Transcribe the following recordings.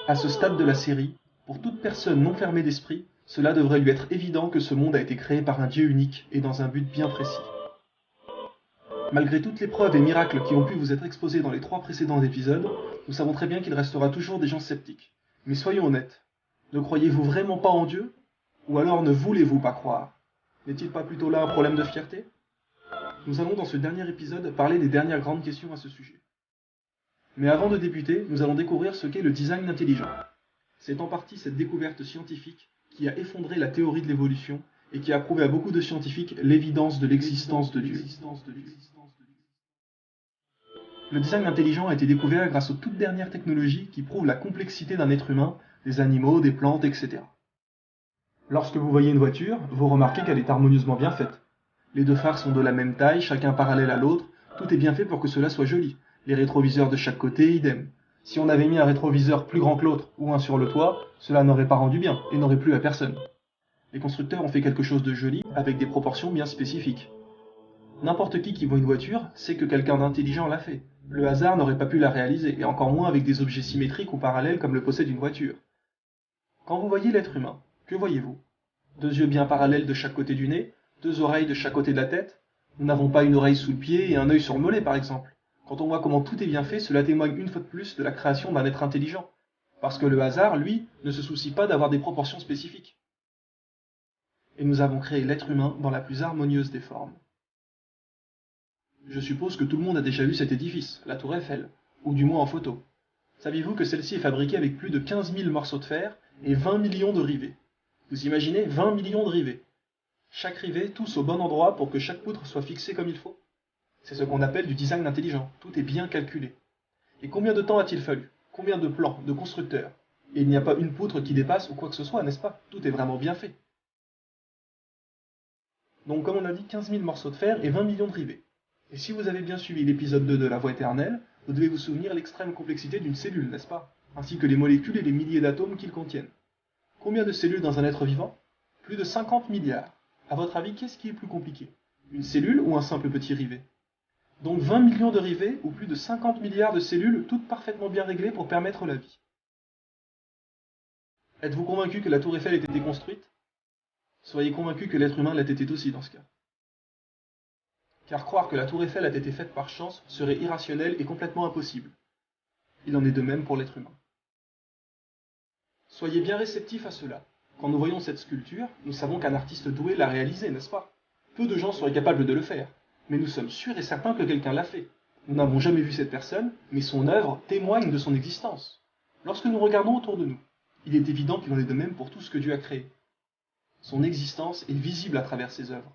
À ce stade de la série, pour toute personne non fermée d'esprit, cela devrait lui être évident que ce monde a été créé par un Dieu unique et dans un but bien précis. Malgré toutes les preuves et miracles qui ont pu vous être exposés dans les 3 précédents épisodes, nous savons très bien qu'il restera toujours des gens sceptiques. Mais soyons honnêtes, ne croyez-vous vraiment pas en Dieu? Ou alors ne voulez-vous pas croire? N'est-il pas plutôt là un problème de fierté? Nous allons dans ce dernier épisode parler des dernières grandes questions à ce sujet. Mais avant de débuter, nous allons découvrir ce qu'est le design intelligent. C'est en partie cette découverte scientifique qui a effondré la théorie de l'évolution et qui a prouvé à beaucoup de scientifiques l'évidence de l'existence de Dieu. Le design intelligent a été découvert grâce aux toutes dernières technologies qui prouvent la complexité d'un être humain, des animaux, des plantes, etc. Lorsque vous voyez une voiture, vous remarquez qu'elle est harmonieusement bien faite. Les 2 phares sont de la même taille, chacun parallèle à l'autre, tout est bien fait pour que cela soit joli. Les rétroviseurs de chaque côté, idem. Si on avait mis un rétroviseur plus grand que l'autre ou un sur le toit, cela n'aurait pas rendu bien et n'aurait plu à personne. Les constructeurs ont fait quelque chose de joli avec des proportions bien spécifiques. N'importe qui voit une voiture sait que quelqu'un d'intelligent l'a fait. Le hasard n'aurait pas pu la réaliser, et encore moins avec des objets symétriques ou parallèles comme le possède une voiture. Quand vous voyez l'être humain, que voyez-vous? 2 yeux bien parallèles de chaque côté du nez, 2 oreilles de chaque côté de la tête. Nous n'avons pas une oreille sous le pied et un œil sur le mollet par exemple. Quand on voit comment tout est bien fait, cela témoigne une fois de plus de la création d'un être intelligent. Parce que le hasard, lui, ne se soucie pas d'avoir des proportions spécifiques. Et nous avons créé l'être humain dans la plus harmonieuse des formes. Je suppose que tout le monde a déjà vu cet édifice, la tour Eiffel, ou du moins en photo. Saviez-vous que celle-ci est fabriquée avec plus de 15 000 morceaux de fer et 20 millions de rivets? Vous imaginez 20 millions de rivets? Chaque rivet tous au bon endroit pour que chaque poutre soit fixée comme il faut. C'est ce qu'on appelle du design intelligent, tout est bien calculé. Et combien de temps a-t-il fallu? Combien de plans, de constructeurs? Et il n'y a pas une poutre qui dépasse ou quoi que ce soit, n'est-ce pas? Tout est vraiment bien fait. Donc comme on a dit, 15 000 morceaux de fer et 20 millions de rivets. Et si vous avez bien suivi l'épisode 2 de La Voie éternelle, vous devez vous souvenir l'extrême complexité d'une cellule, n'est-ce pas? Ainsi que les molécules et les milliers d'atomes qu'ils contiennent. Combien de cellules dans un être vivant? Plus de 50 milliards. À votre avis, qu'est-ce qui est plus compliqué? Une cellule ou un simple petit rivet? Donc 20 millions de rivets ou plus de 50 milliards de cellules, toutes parfaitement bien réglées pour permettre la vie. Êtes-vous convaincu que la tour Eiffel ait été construite? Soyez convaincu que l'être humain l'a été aussi dans ce cas. Car croire que la tour Eiffel a été faite par chance serait irrationnel et complètement impossible. Il en est de même pour l'être humain. Soyez bien réceptifs à cela. Quand nous voyons cette sculpture, nous savons qu'un artiste doué l'a réalisée, n'est-ce pas? Peu de gens seraient capables de le faire, mais nous sommes sûrs et certains que quelqu'un l'a fait. Nous n'avons jamais vu cette personne, mais son œuvre témoigne de son existence. Lorsque nous regardons autour de nous, il est évident qu'il en est de même pour tout ce que Dieu a créé. Son existence est visible à travers ses œuvres.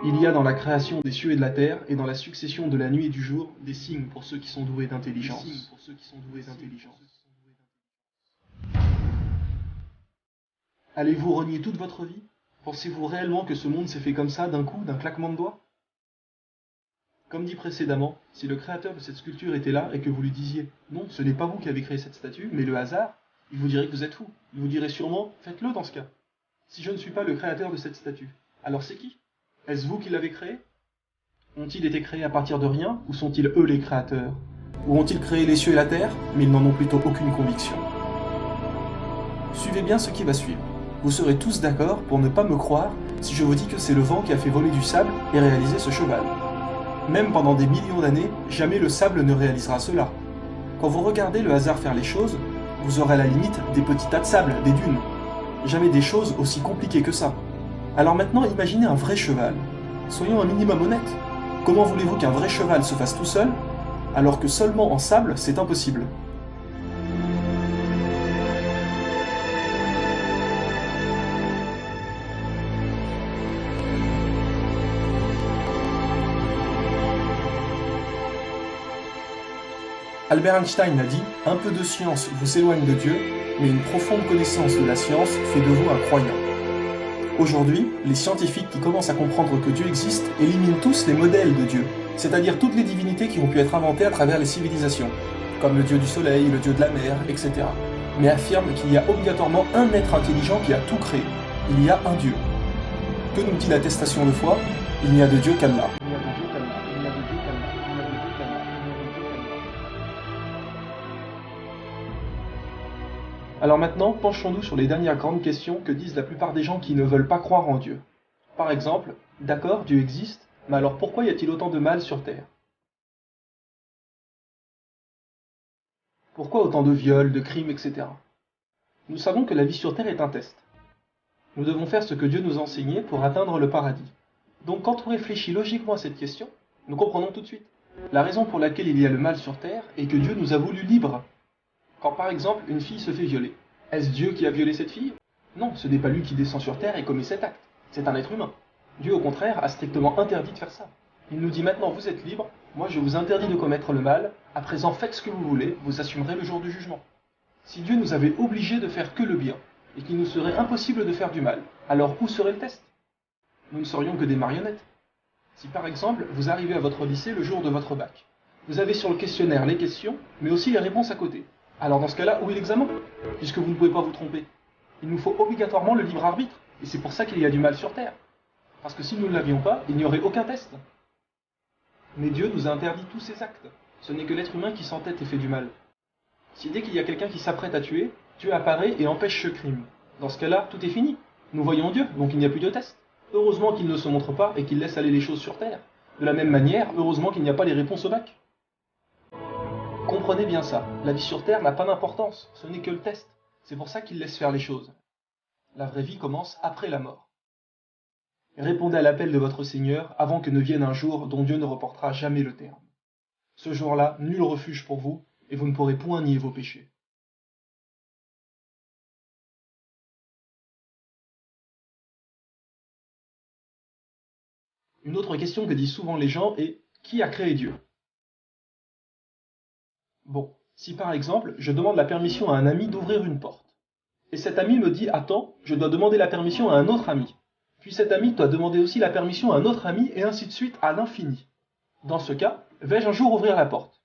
Il y a dans la création des cieux et de la terre, et dans la succession de la nuit et du jour, des signes pour ceux qui sont doués d'intelligence. Allez-vous renier toute votre vie? Pensez-vous réellement que ce monde s'est fait comme ça, d'un coup, d'un claquement de doigts? Comme dit précédemment, si le créateur de cette sculpture était là et que vous lui disiez « Non, ce n'est pas vous qui avez créé cette statue, mais le hasard », il vous dirait que vous êtes fou. Il vous dirait sûrement « Faites-le dans ce cas ». Si je ne suis pas le créateur de cette statue, alors c'est qui? Est-ce vous qui l'avez créé? Ont-ils été créés à partir de rien, ou sont-ils eux les créateurs? Ou ont-ils créé les cieux et la terre, mais ils n'en ont plutôt aucune conviction? Suivez bien ce qui va suivre. Vous serez tous d'accord pour ne pas me croire si je vous dis que c'est le vent qui a fait voler du sable et réaliser ce cheval. Même pendant des millions d'années, jamais le sable ne réalisera cela. Quand vous regardez le hasard faire les choses, vous aurez à la limite des petits tas de sable, des dunes. Jamais des choses aussi compliquées que ça. Alors maintenant, imaginez un vrai cheval. Soyons un minimum honnêtes. Comment voulez-vous qu'un vrai cheval se fasse tout seul, alors que seulement en sable, c'est impossible? Albert Einstein a dit « Un peu de science vous éloigne de Dieu, mais une profonde connaissance de la science fait de vous un croyant. » Aujourd'hui, les scientifiques qui commencent à comprendre que Dieu existe éliminent tous les modèles de Dieu, c'est-à-dire toutes les divinités qui ont pu être inventées à travers les civilisations, comme le dieu du soleil, le dieu de la mer, etc., mais affirment qu'il y a obligatoirement un être intelligent qui a tout créé. Il y a un Dieu. Que nous dit l'attestation de foi? Il n'y a de Dieu qu'Allah. Alors maintenant, penchons-nous sur les dernières grandes questions que disent la plupart des gens qui ne veulent pas croire en Dieu. Par exemple, d'accord, Dieu existe, mais alors pourquoi y a-t-il autant de mal sur Terre? Pourquoi autant de viols, de crimes, etc. Nous savons que la vie sur Terre est un test. Nous devons faire ce que Dieu nous a enseigné pour atteindre le paradis. Donc quand on réfléchit logiquement à cette question, nous comprenons tout de suite. La raison pour laquelle il y a le mal sur Terre est que Dieu nous a voulu libres. Quand par exemple une fille se fait violer, est-ce Dieu qui a violé cette fille? Non, ce n'est pas lui qui descend sur Terre et commet cet acte. C'est un être humain. Dieu au contraire a strictement interdit de faire ça. Il nous dit maintenant vous êtes libres, moi je vous interdis de commettre le mal, à présent faites ce que vous voulez, vous assumerez le jour du jugement. Si Dieu nous avait obligés de faire que le bien, et qu'il nous serait impossible de faire du mal, alors où serait le test? Nous ne serions que des marionnettes. Si par exemple vous arrivez à votre lycée le jour de votre bac, vous avez sur le questionnaire les questions, mais aussi les réponses à côté. Alors dans ce cas-là, où est l'examen? Puisque vous ne pouvez pas vous tromper. Il nous faut obligatoirement le libre arbitre, et c'est pour ça qu'il y a du mal sur Terre. Parce que si nous ne l'avions pas, il n'y aurait aucun test. Mais Dieu nous a interdit tous ces actes. Ce n'est que l'être humain qui s'entête et fait du mal. Si dès qu'il y a quelqu'un qui s'apprête à tuer, Dieu apparaît et empêche ce crime. Dans ce cas-là, tout est fini. Nous voyons Dieu, donc il n'y a plus de test. Heureusement qu'il ne se montre pas et qu'il laisse aller les choses sur Terre. De la même manière, heureusement qu'il n'y a pas les réponses au bac. Comprenez bien ça, la vie sur Terre n'a pas d'importance, ce n'est que le test. C'est pour ça qu'il laisse faire les choses. La vraie vie commence après la mort. Répondez à l'appel de votre Seigneur avant que ne vienne un jour dont Dieu ne reportera jamais le terme. Ce jour-là, nul refuge pour vous, et vous ne pourrez point nier vos péchés. Une autre question que disent souvent les gens est « Qui a créé Dieu ?» Bon, si par exemple, je demande la permission à un ami d'ouvrir une porte, et cet ami me dit « Attends, je dois demander la permission à un autre ami », puis cet ami doit demander aussi la permission à un autre ami, et ainsi de suite à l'infini. Dans ce cas, vais-je un jour ouvrir la porte?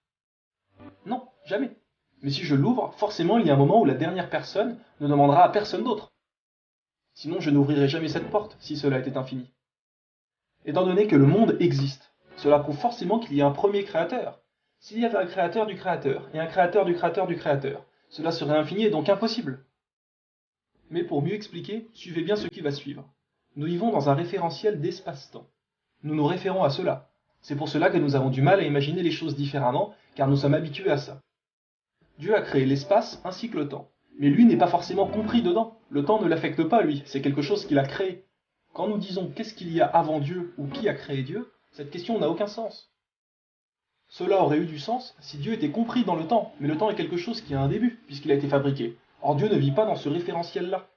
Non, jamais. Mais si je l'ouvre, forcément il y a un moment où la dernière personne ne demandera à personne d'autre. Sinon je n'ouvrirai jamais cette porte, si cela était infini. Étant donné que le monde existe, cela prouve forcément qu'il y a un premier créateur. S'il y avait un créateur du créateur, et un créateur du créateur du créateur, cela serait infini et donc impossible. Mais pour mieux expliquer, suivez bien ce qui va suivre. Nous vivons dans un référentiel d'espace-temps. Nous nous référons à cela. C'est pour cela que nous avons du mal à imaginer les choses différemment, car nous sommes habitués à ça. Dieu a créé l'espace ainsi que le temps. Mais lui n'est pas forcément compris dedans. Le temps ne l'affecte pas, lui. C'est quelque chose qu'il a créé. Quand nous disons qu'est-ce qu'il y a avant Dieu ou qui a créé Dieu, cette question n'a aucun sens. Cela aurait eu du sens si Dieu était compris dans le temps, mais le temps est quelque chose qui a un début, puisqu'il a été fabriqué. Or Dieu ne vit pas dans ce référentiel-là.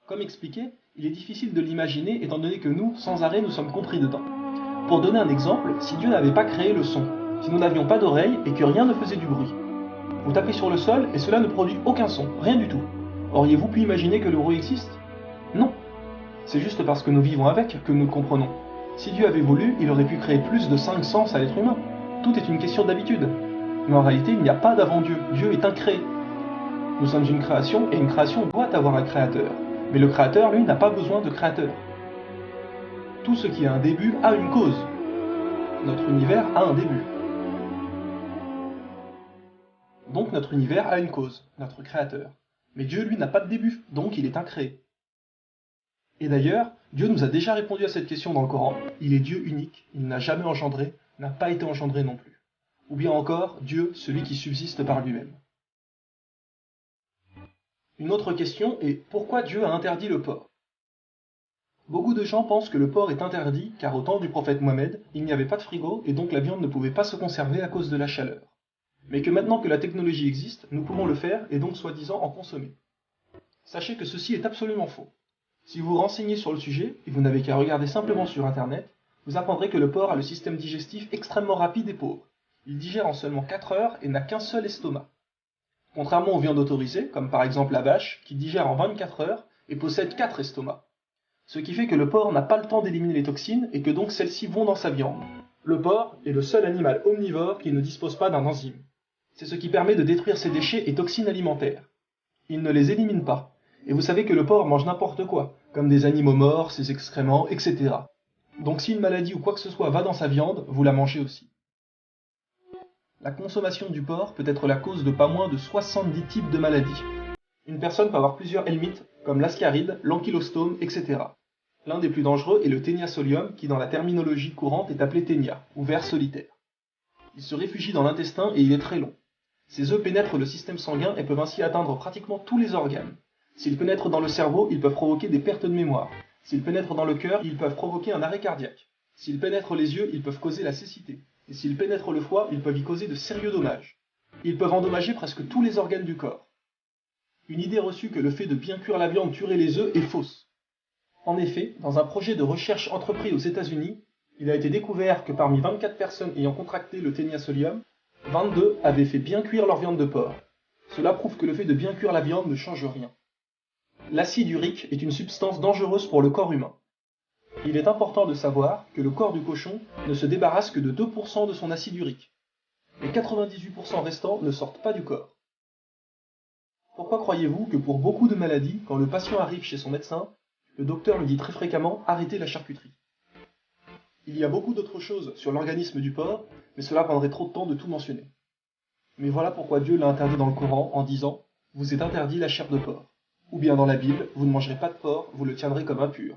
Comme expliqué, il est difficile de l'imaginer étant donné que nous, sans arrêt, nous sommes compris dedans. Pour donner un exemple, si Dieu n'avait pas créé le son, si nous n'avions pas d'oreilles et que rien ne faisait du bruit, vous tapez sur le sol et cela ne produit aucun son, rien du tout. Auriez-vous pu imaginer que le bruit existe? Non. C'est juste parce que nous vivons avec que nous le comprenons. Si Dieu avait voulu, il aurait pu créer plus de 5 sens à l'être humain. Tout est une question d'habitude. Mais en réalité, il n'y a pas d'avant Dieu. Dieu est incréé. Nous sommes une création et une création doit avoir un créateur. Mais le créateur, lui, n'a pas besoin de créateur. Tout ce qui a un début a une cause. Notre univers a un début. Donc notre univers a une cause, notre créateur. Mais Dieu, lui, n'a pas de début, donc il est incréé. Et d'ailleurs, Dieu nous a déjà répondu à cette question dans le Coran. Il est Dieu unique, il n'a jamais engendré, n'a pas été engendré non plus. Ou bien encore, Dieu, celui qui subsiste par lui-même. Une autre question est pourquoi Dieu a interdit le porc? Beaucoup de gens pensent que le porc est interdit car au temps du prophète Mohammed, il n'y avait pas de frigo et donc la viande ne pouvait pas se conserver à cause de la chaleur. Mais que maintenant que la technologie existe, nous pouvons le faire et donc soi-disant en consommer. Sachez que ceci est absolument faux. Si vous vous renseignez sur le sujet, et vous n'avez qu'à regarder simplement sur internet, vous apprendrez que le porc a le système digestif extrêmement rapide et pauvre. Il digère en seulement 4 heures et n'a qu'un seul estomac. Contrairement aux viandes autorisées, comme par exemple la vache, qui digère en 24 heures et possède 4 estomacs. Ce qui fait que le porc n'a pas le temps d'éliminer les toxines et que donc celles-ci vont dans sa viande. Le porc est le seul animal omnivore qui ne dispose pas d'un enzyme. C'est ce qui permet de détruire ses déchets et toxines alimentaires. Il ne les élimine pas, Et vous savez que le porc mange n'importe quoi, comme des animaux morts, ses excréments, etc. Donc si une maladie ou quoi que ce soit va dans sa viande, vous la mangez aussi. La consommation du porc peut être la cause de pas moins de 70 types de maladies. Une personne peut avoir plusieurs helminths, comme l'ascaride, l'ankylostome, etc. L'un des plus dangereux est le Taenia solium, qui dans la terminologie courante est appelé ténia, ou ver solitaire. Il se réfugie dans l'intestin et il est très long. Ses œufs pénètrent le système sanguin et peuvent ainsi atteindre pratiquement tous les organes. S'ils pénètrent dans le cerveau, ils peuvent provoquer des pertes de mémoire. S'ils pénètrent dans le cœur, ils peuvent provoquer un arrêt cardiaque. S'ils pénètrent les yeux, ils peuvent causer la cécité. Et s'ils pénètrent le foie, ils peuvent y causer de sérieux dommages. Ils peuvent endommager presque tous les organes du corps. Une idée reçue que le fait de bien cuire la viande tuerait les œufs est fausse. En effet, dans un projet de recherche entrepris aux États-Unis, il a été découvert que parmi 24 personnes ayant contracté le Taenia solium, 22 avaient fait bien cuire leur viande de porc. Cela prouve que le fait de bien cuire la viande ne change rien. L'acide urique est une substance dangereuse pour le corps humain. Il est important de savoir que le corps du cochon ne se débarrasse que de 2% de son acide urique. Les 98% restants ne sortent pas du corps. Pourquoi croyez-vous que pour beaucoup de maladies, quand le patient arrive chez son médecin, le docteur lui dit très fréquemment « arrêtez la charcuterie ». Il y a beaucoup d'autres choses sur l'organisme du porc, mais cela prendrait trop de temps de tout mentionner. Mais voilà pourquoi Dieu l'a interdit dans le Coran en disant « vous êtes interdit la chair de porc ». Ou bien dans la Bible, vous ne mangerez pas de porc, vous le tiendrez comme impur.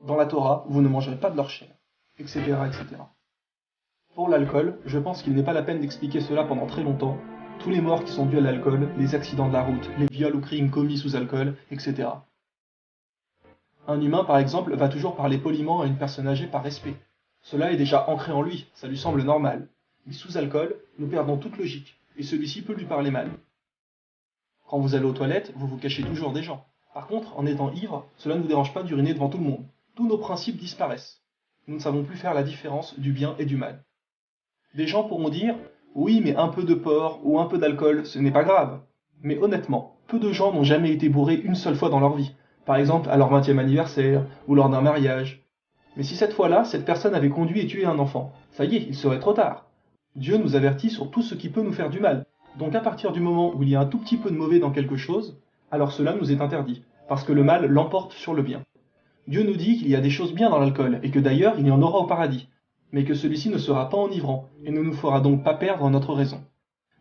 Dans la Torah, vous ne mangerez pas de leur chair, etc., etc. Pour l'alcool, je pense qu'il n'est pas la peine d'expliquer cela pendant très longtemps. Tous les morts qui sont dus à l'alcool, les accidents de la route, les viols ou crimes commis sous alcool, etc. Un humain, par exemple, va toujours parler poliment à une personne âgée par respect. Cela est déjà ancré en lui, ça lui semble normal. Mais sous alcool, nous perdons toute logique, et celui-ci peut lui parler mal. Quand vous allez aux toilettes, vous vous cachez toujours des gens. Par contre, en étant ivre, cela ne vous dérange pas d'uriner devant tout le monde. Tous nos principes disparaissent. Nous ne savons plus faire la différence du bien et du mal. Des gens pourront dire « oui, mais un peu de porc ou un peu d'alcool, ce n'est pas grave ». Mais honnêtement, peu de gens n'ont jamais été bourrés une seule fois dans leur vie. Par exemple, à leur 20e anniversaire, ou lors d'un mariage. Mais si cette fois-là, cette personne avait conduit et tué un enfant, ça y est, il serait trop tard. Dieu nous avertit sur tout ce qui peut nous faire du mal. Donc à partir du moment où il y a un tout petit peu de mauvais dans quelque chose, alors cela nous est interdit, parce que le mal l'emporte sur le bien. Dieu nous dit qu'il y a des choses bien dans l'alcool, et que d'ailleurs il y en aura au paradis, mais que celui-ci ne sera pas enivrant, et ne nous fera donc pas perdre notre raison.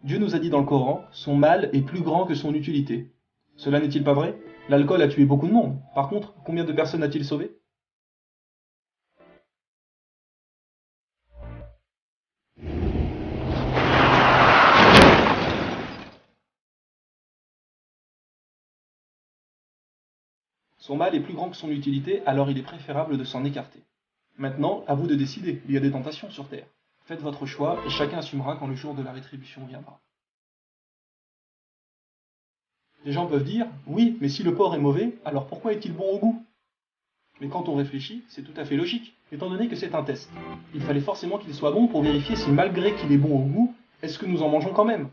Dieu nous a dit dans le Coran, son mal est plus grand que son utilité. Cela n'est-il pas vrai? L'alcool a tué beaucoup de monde. Par contre, combien de personnes a-t-il sauvé? Son mal est plus grand que son utilité, alors il est préférable de s'en écarter. Maintenant, à vous de décider, il y a des tentations sur Terre. Faites votre choix, et chacun assumera quand le jour de la rétribution viendra. Les gens peuvent dire, oui, mais si le porc est mauvais, alors pourquoi est-il bon au goût? Mais quand on réfléchit, c'est tout à fait logique, étant donné que c'est un test. Il fallait forcément qu'il soit bon pour vérifier si malgré qu'il est bon au goût, est-ce que nous en mangeons quand même?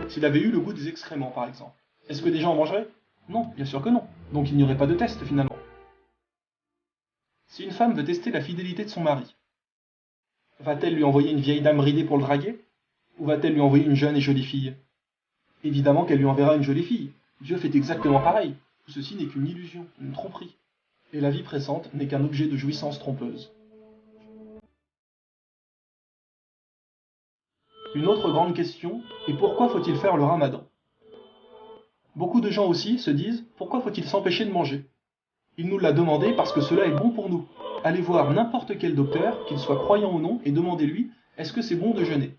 S'il avait eu le goût des excréments par exemple, est-ce que des gens en mangeraient? Non, bien sûr que non, donc il n'y aurait pas de test finalement. Si une femme veut tester la fidélité de son mari, va-t-elle lui envoyer une vieille dame ridée pour le draguer? Ou va-t-elle lui envoyer une jeune et jolie fille? Évidemment qu'elle lui enverra une jolie fille. Dieu fait exactement pareil. Tout ceci n'est qu'une illusion, une tromperie. Et la vie présente n'est qu'un objet de jouissance trompeuse. Une autre grande question est pourquoi faut-il faire le ramadan? Beaucoup de gens aussi se disent pourquoi faut-il s'empêcher de manger? Il nous l'a demandé parce que cela est bon pour nous. Allez voir n'importe quel docteur, qu'il soit croyant ou non, et demandez-lui est-ce que c'est bon de jeûner?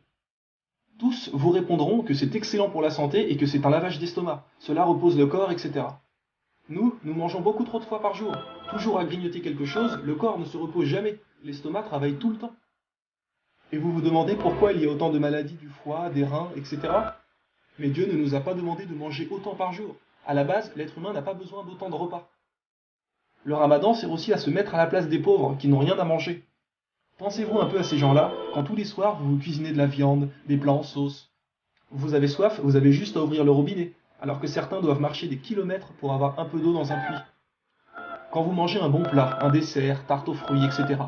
Tous vous répondront que c'est excellent pour la santé et que c'est un lavage d'estomac, cela repose le corps, etc. Nous mangeons beaucoup trop de fois par jour. Toujours à grignoter quelque chose, le corps ne se repose jamais, l'estomac travaille tout le temps. Et vous vous demandez pourquoi il y a autant de maladies du foie, des reins, etc. Mais Dieu ne nous a pas demandé de manger autant par jour. À la base, l'être humain n'a pas besoin d'autant de repas. Le ramadan sert aussi à se mettre à la place des pauvres qui n'ont rien à manger. Pensez-vous un peu à ces gens-là, quand tous les soirs vous cuisinez de la viande, des plats en sauce. Vous avez soif, vous avez juste à ouvrir le robinet, alors que certains doivent marcher des kilomètres pour avoir un peu d'eau dans un puits. Quand vous mangez un bon plat, un dessert, tarte aux fruits, etc.,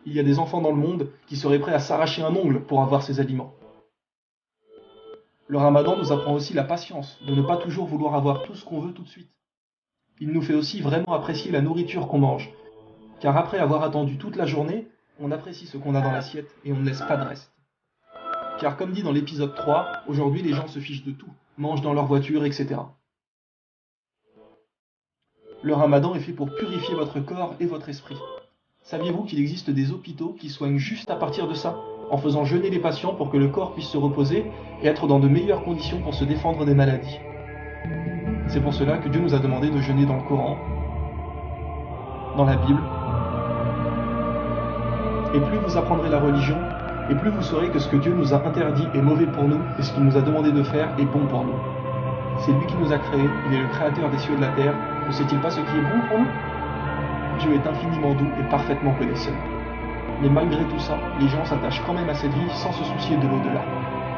il y a des enfants dans le monde qui seraient prêts à s'arracher un ongle pour avoir ces aliments. Le ramadan nous apprend aussi la patience, de ne pas toujours vouloir avoir tout ce qu'on veut tout de suite. Il nous fait aussi vraiment apprécier la nourriture qu'on mange, car après avoir attendu toute la journée, on apprécie ce qu'on a dans l'assiette et on ne laisse pas de reste. Car comme dit dans l'épisode 3, aujourd'hui les gens se fichent de tout, mangent dans leur voiture, etc. Le ramadan est fait pour purifier votre corps et votre esprit. Saviez-vous qu'il existe des hôpitaux qui soignent juste à partir de ça, en faisant jeûner les patients pour que le corps puisse se reposer et être dans de meilleures conditions pour se défendre des maladies. C'est pour cela que Dieu nous a demandé de jeûner dans le Coran, dans la Bible. Et plus vous apprendrez la religion, et plus vous saurez que ce que Dieu nous a interdit est mauvais pour nous, et ce qu'il nous a demandé de faire est bon pour nous. C'est lui qui nous a créés, il est le créateur des cieux et de la terre, ne sait-il pas ce qui est bon pour nous? Dieu est infiniment doux et parfaitement connaisseur. Mais malgré tout ça, les gens s'attachent quand même à cette vie sans se soucier de l'au-delà.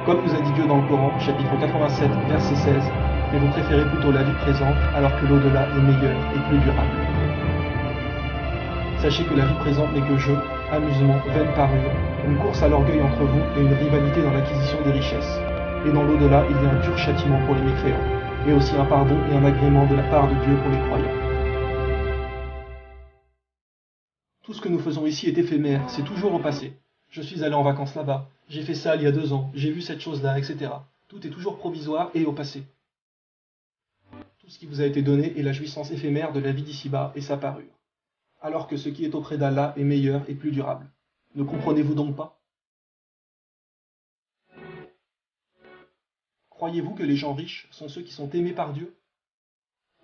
Comme nous a dit Dieu dans le Coran, chapitre 87, verset 16, mais vous préférez plutôt la vie présente alors que l'au-delà est meilleur et plus durable. Sachez que la vie présente n'est que jeu, amusement, vaine parure, une course à l'orgueil entre vous et une rivalité dans l'acquisition des richesses. Et dans l'au-delà, il y a un dur châtiment pour les mécréants, et aussi un pardon et un agrément de la part de Dieu pour les croyants. Tout ce que nous faisons ici est éphémère, c'est toujours au passé. Je suis allé en vacances là-bas, j'ai fait ça il y a 2 ans, j'ai vu cette chose-là, etc. Tout est toujours provisoire et au passé. Tout ce qui vous a été donné est la jouissance éphémère de la vie d'ici-bas et sa parure. Alors que ce qui est auprès d'Allah est meilleur et plus durable. Ne comprenez-vous donc pas? Croyez-vous que les gens riches sont ceux qui sont aimés par Dieu?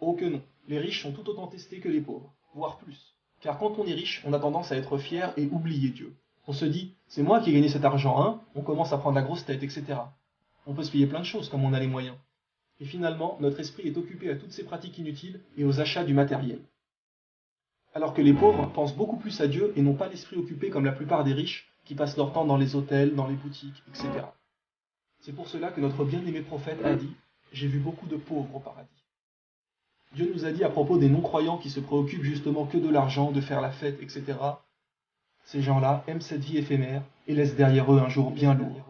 Oh que non, les riches sont tout autant testés que les pauvres, voire plus. Car quand on est riche, on a tendance à être fier et oublier Dieu. On se dit, c'est moi qui ai gagné cet argent, hein, on commence à prendre la grosse tête, etc. On peut se payer plein de choses comme on a les moyens. Et finalement, notre esprit est occupé à toutes ces pratiques inutiles et aux achats du matériel. Alors que les pauvres pensent beaucoup plus à Dieu et n'ont pas l'esprit occupé comme la plupart des riches qui passent leur temps dans les hôtels, dans les boutiques, etc. C'est pour cela que notre bien-aimé prophète a dit « J'ai vu beaucoup de pauvres au paradis ». Dieu nous a dit à propos des non-croyants qui se préoccupent justement que de l'argent, de faire la fête, etc. Ces gens-là aiment cette vie éphémère et laissent derrière eux un jour bien lourd.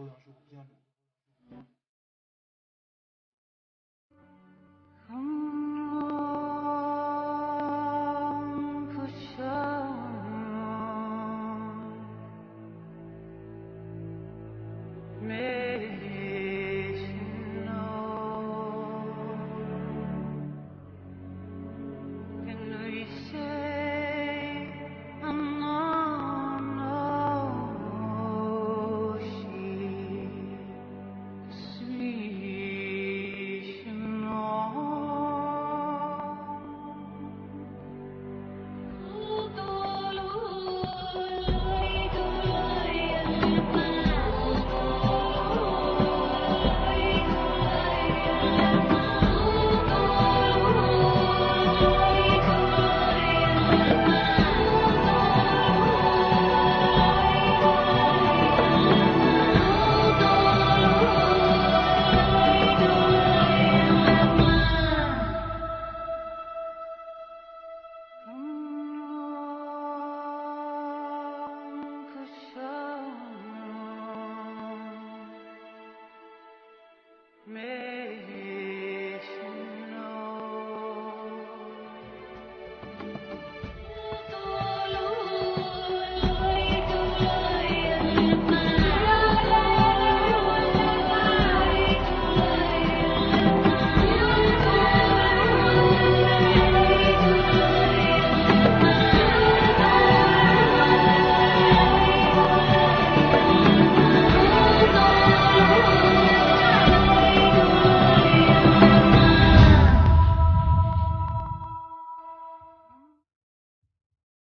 Mais